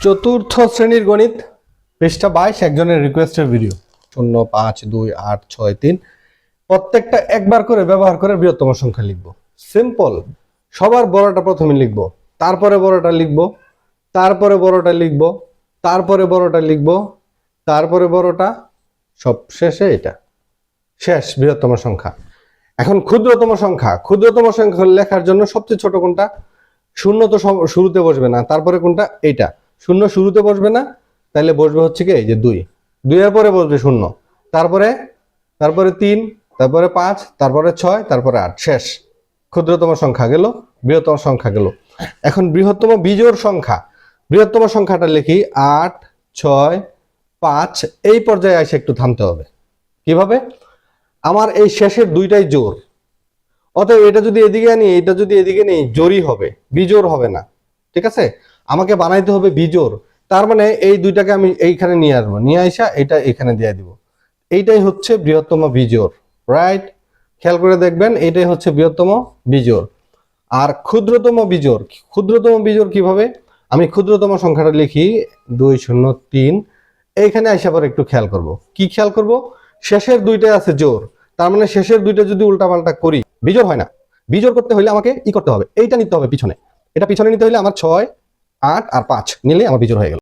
চতুর্থ শ্রেণীর গণিত পৃষ্ঠা 22 একজনের রিকোয়েস্টের ভিডিও 05286 3 প্রত্যেকটা একবার করে ব্যবহার করে বৃহত্তম সংখ্যা লিখব। সিম্পল, সবার বড়টা প্রথমে লিখব, তারপরে বড়টা লিখব, তারপরে বড়টা লিখব, তারপরে বড়টা লিখব, তারপরে বড়টা, সব শেষে এটা শেষ বৃহত্তম সংখ্যা। এখন ক্ষুদ্রতম সংখ্যা লেখার জন্য সবচেয়ে ছোট কোনটা? শূন্য তো শুরুতে বসবে না, তারপরে কোনটা? এইটা। শূন্য শুরুতে বসবে না, তাহলে বসবে হচ্ছে কি এই যে 2, 2 এর পরে বসবে শূন্য, তারপরে 3, তারপরে 5, তারপরে 6, তারপরে 8, শেষ। ক্ষুদ্রতম সংখ্যা গেল, বৃহত্তম সংখ্যা গেল। এখন বৃহত্তম বিজোড় সংখ্যা, বৃহত্তম সংখ্যাটা লিখি 8, 6, 5। এই পর্যায়ে এসে একটু থামতে হবে। কিভাবে? আমার এই শেষের দুইটাই জোড়, অতএব এটা যদি এদিকে আনি, এটা যদি এদিকে নেই, জোড়ই হবে, বিজোড় হবে না। ঠিক আছে, আমাকে বানাইতে হবে বিজোড়। তার মানে এই দুইটাকে আমি এইখানে নিয়ে আসবো, নিয়ে আসা এটা এখানে দিয়ে দিব। এইটাই হচ্ছে বৃহত্তম বিজোড়, রাইট? খেয়াল করে দেখবেন, এটাই হচ্ছে বৃহত্তম বিজোড়। আর ক্ষুদ্রতম বিজোড় কিভাবে? আমি ক্ষুদ্রতম সংখ্যাটা লিখি 203। এইখানে আইসা পর একটু খেয়াল করব। কি খেয়াল করব? শেষের দুইটাই আছে জোড়, তার মানে শেষের দুইটা যদি উল্টাপাল্টা করি বিজোড় হয় না। বিজোড় করতে হলে আমাকে কি করতে হবে? এইটা নিতে হবে পিছনে। এটা পিছনে নিতে হলে আমার 6, 8 আর 5 নিলে আমার বিজোড় হয়ে গেল।